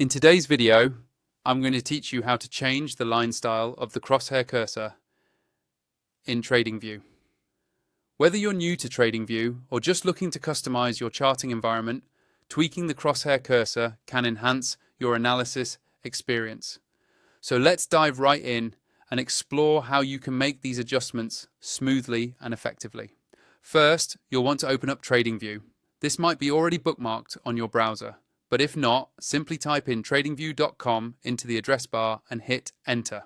In today's video, I'm going to teach you how to change the line style of the crosshair cursor in Tradingview. Whether you're new to Tradingview or just looking to customize your charting environment, tweaking the crosshair cursor can enhance your analysis experience. So let's dive right in and explore how you can make these adjustments smoothly and effectively. First, you'll want to open up Tradingview. This might be already bookmarked on your browser, but if not, simply type in tradingview.com into the address bar and hit enter.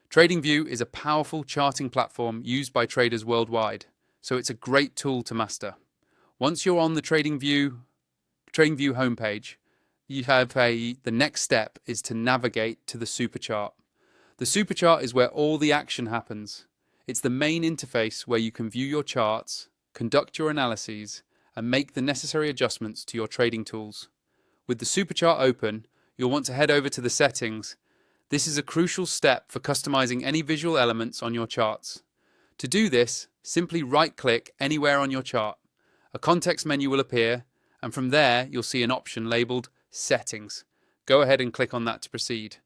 Tradingview is a powerful charting platform used by traders worldwide, so it's a great tool to master. Once you're on the Tradingview homepage, the next step is to navigate to the superchart. The superchart is where all the action happens. It's the main interface where you can view your charts, conduct your analyses, and make the necessary adjustments to your trading tools. With the superchart open, you'll want to head over to the settings. This is a crucial step for customizing any visual elements on your charts. To do this, simply right-click anywhere on your chart. A context menu will appear, and from there you'll see an option labeled Settings. Go ahead and click on that to proceed.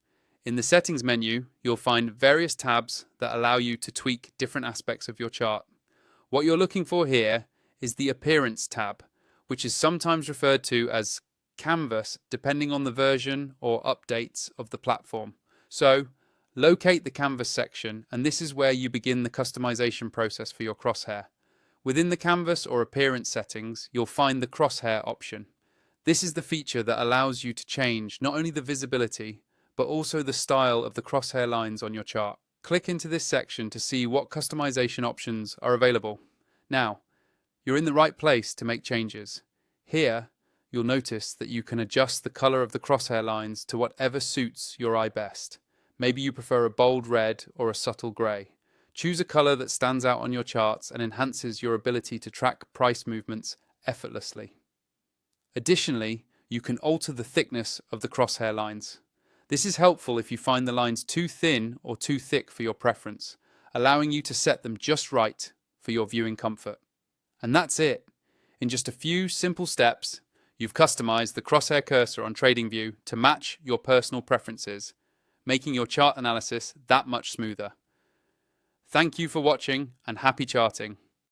In the Settings menu, you'll find various tabs that allow you to tweak different aspects of your chart. What you're looking for here is the Appearance tab, which is sometimes referred to as Canvas depending on the version or updates of the platform. So locate the Canvas section, and this is where you begin the customization process for your crosshair. Within the Canvas or Appearance settings, you'll find the Crosshair option. This is the feature that allows you to change not only the visibility, but also the style of the crosshair lines on your chart. Click into this section to see what customization options are available. Now, you're in the right place to make changes. Here, you'll notice that you can adjust the color of the crosshair lines to whatever suits your eye best. Maybe you prefer a bold red or a subtle grey. Choose a color that stands out on your charts and enhances your ability to track price movements effortlessly. Additionally, you can alter the thickness of the crosshair lines. This is helpful if you find the lines too thin or too thick for your preference, allowing you to set them just right for your viewing comfort. And that's it. In just a few simple steps, you've customized the crosshair cursor on Tradingview to match your personal preferences, making your chart analysis that much smoother. Thank you for watching and happy charting.